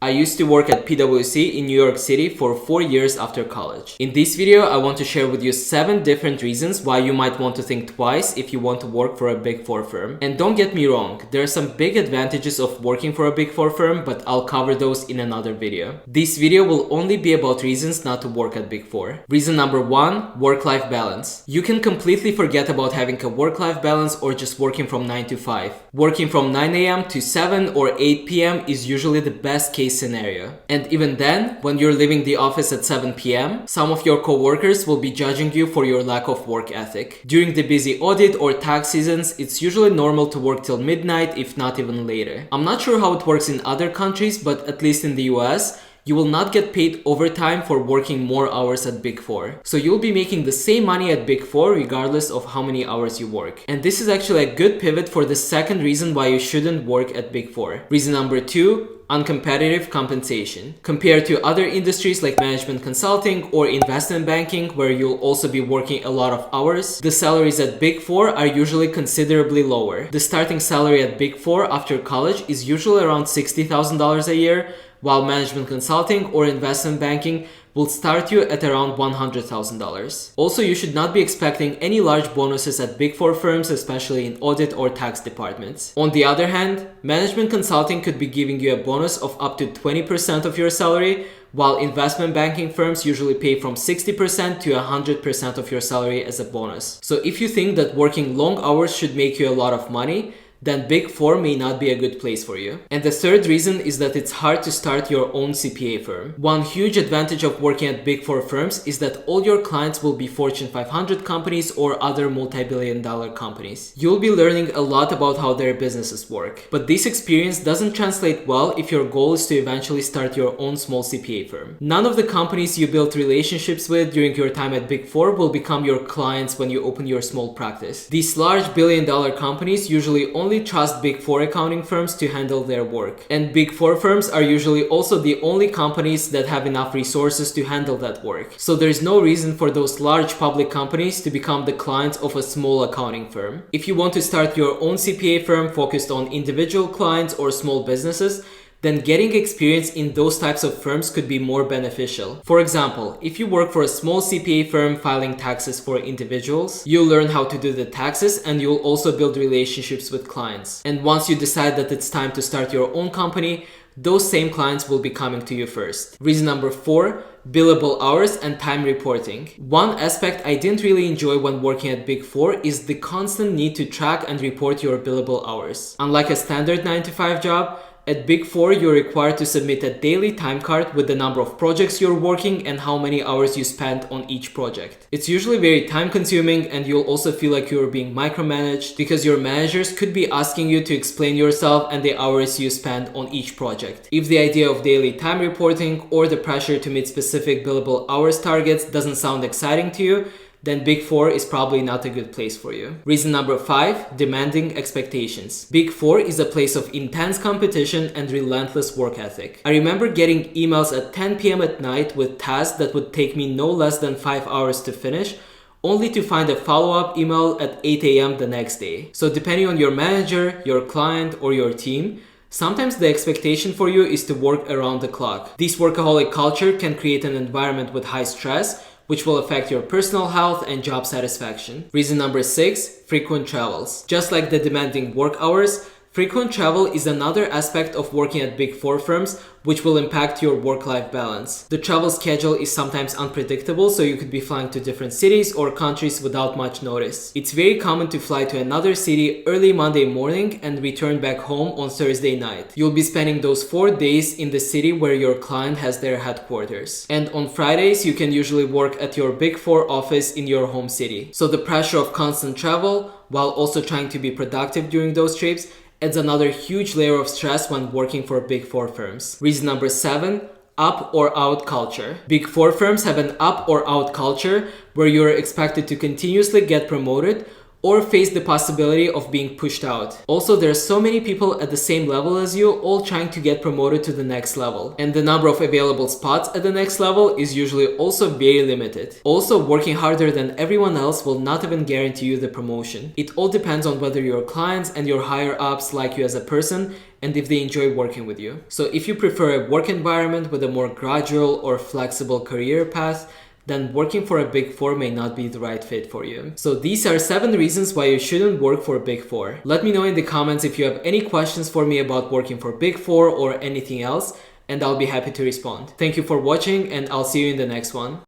I used to work at PwC in New York City for 4 years after college. In this video, I want to share with you 7 different reasons why you might want to think twice if you want to work for a Big 4 firm. And don't get me wrong, there are some big advantages of working for a Big 4 firm, but I'll cover those in another video. This video will only be about reasons not to work at Big 4. Reason number 1, work-life balance. You can completely forget about having a work-life balance or just working from 9 to 5. Working from 9 a.m. to 7 or 8 p.m. is usually the best case scenario. And even then, when you're leaving the office at 7 p.m., some of your coworkers will be judging you for your lack of work ethic. During the busy audit or tax seasons, it's usually normal to work till midnight, if not even later. I'm not sure how it works in other countries, but at least in the US, you will not get paid overtime for working more hours at Big 4. So you'll be making the same money at Big 4 regardless of how many hours you work. And this is actually a good pivot for the second reason why you shouldn't work at Big 4. Reason number 2, uncompetitive compensation. Compared to other industries like management consulting or investment banking, where you'll also be working a lot of hours, the salaries at Big 4 are usually considerably lower. The starting salary at Big 4 after college is usually around $60,000 a year, while management consulting or investment banking will start you at around $100,000. Also, you should not be expecting any large bonuses at Big 4 firms, especially in audit or tax departments. On the other hand, management consulting could be giving you a bonus of up to 20% of your salary, while investment banking firms usually pay from 60% to 100% of your salary as a bonus. So if you think that working long hours should make you a lot of money, then Big 4 may not be a good place for you. And the third reason is that it's hard to start your own CPA firm. One huge advantage of working at Big 4 firms is that all your clients will be Fortune 500 companies or other multi-billion-dollar companies. You'll be learning a lot about how their businesses work. But this experience doesn't translate well if your goal is to eventually start your own small CPA firm. None of the companies you built relationships with during your time at Big 4 will become your clients when you open your small practice. These large billion-dollar companies usually only trust Big 4 accounting firms to handle their work. And Big 4 firms are usually also the only companies that have enough resources to handle that work. So there's no reason for those large public companies to become the clients of a small accounting firm. If you want to start your own CPA firm focused on individual clients or small businesses, then getting experience in those types of firms could be more beneficial. For example, if you work for a small CPA firm filing taxes for individuals, you'll learn how to do the taxes and you'll also build relationships with clients. And once you decide that it's time to start your own company, those same clients will be coming to you first. Reason number 4, billable hours and time reporting. One aspect I didn't really enjoy when working at Big 4 is the constant need to track and report your billable hours. Unlike a standard 9 to 5 job, at Big 4, you're required to submit a daily time card with the number of projects you're working and how many hours you spent on each project. It's usually very time consuming and you'll also feel like you're being micromanaged because your managers could be asking you to explain yourself and the hours you spend on each project. If the idea of daily time reporting or the pressure to meet specific billable hours targets doesn't sound exciting to you, then Big 4 is probably not a good place for you. Reason number 5, demanding expectations. Big 4 is a place of intense competition and relentless work ethic. I remember getting emails at 10 p.m. at night with tasks that would take me no less than 5 hours to finish, only to find a follow-up email at 8 a.m. the next day. So depending on your manager, your client, or your team, sometimes the expectation for you is to work around the clock. This workaholic culture can create an environment with high stress, which will affect your personal health and job satisfaction. Reason number 6, frequent travels. Just like the demanding work hours, frequent travel is another aspect of working at Big 4 firms which will impact your work-life balance. The travel schedule is sometimes unpredictable, so you could be flying to different cities or countries without much notice. It's very common to fly to another city early Monday morning and return back home on Thursday night. You'll be spending those 4 days in the city where your client has their headquarters. And on Fridays, you can usually work at your Big 4 office in your home city. So the pressure of constant travel, while also trying to be productive during those trips, adds another huge layer of stress when working for Big 4 firms. Reason number 7, up or out culture. Big 4 firms have an up or out culture where you're expected to continuously get promoted or face the possibility of being pushed out. Also, there are so many people at the same level as you, all trying to get promoted to the next level. And the number of available spots at the next level is usually also very limited. Also, working harder than everyone else will not even guarantee you the promotion. It all depends on whether your clients and your higher ups like you as a person and if they enjoy working with you. So if you prefer a work environment with a more gradual or flexible career path, then working for a Big Four may not be the right fit for you. So these are 7 reasons why you shouldn't work for Big Four. Let me know in the comments if you have any questions for me about working for Big Four or anything else, and I'll be happy to respond. Thank you for watching, and I'll see you in the next one.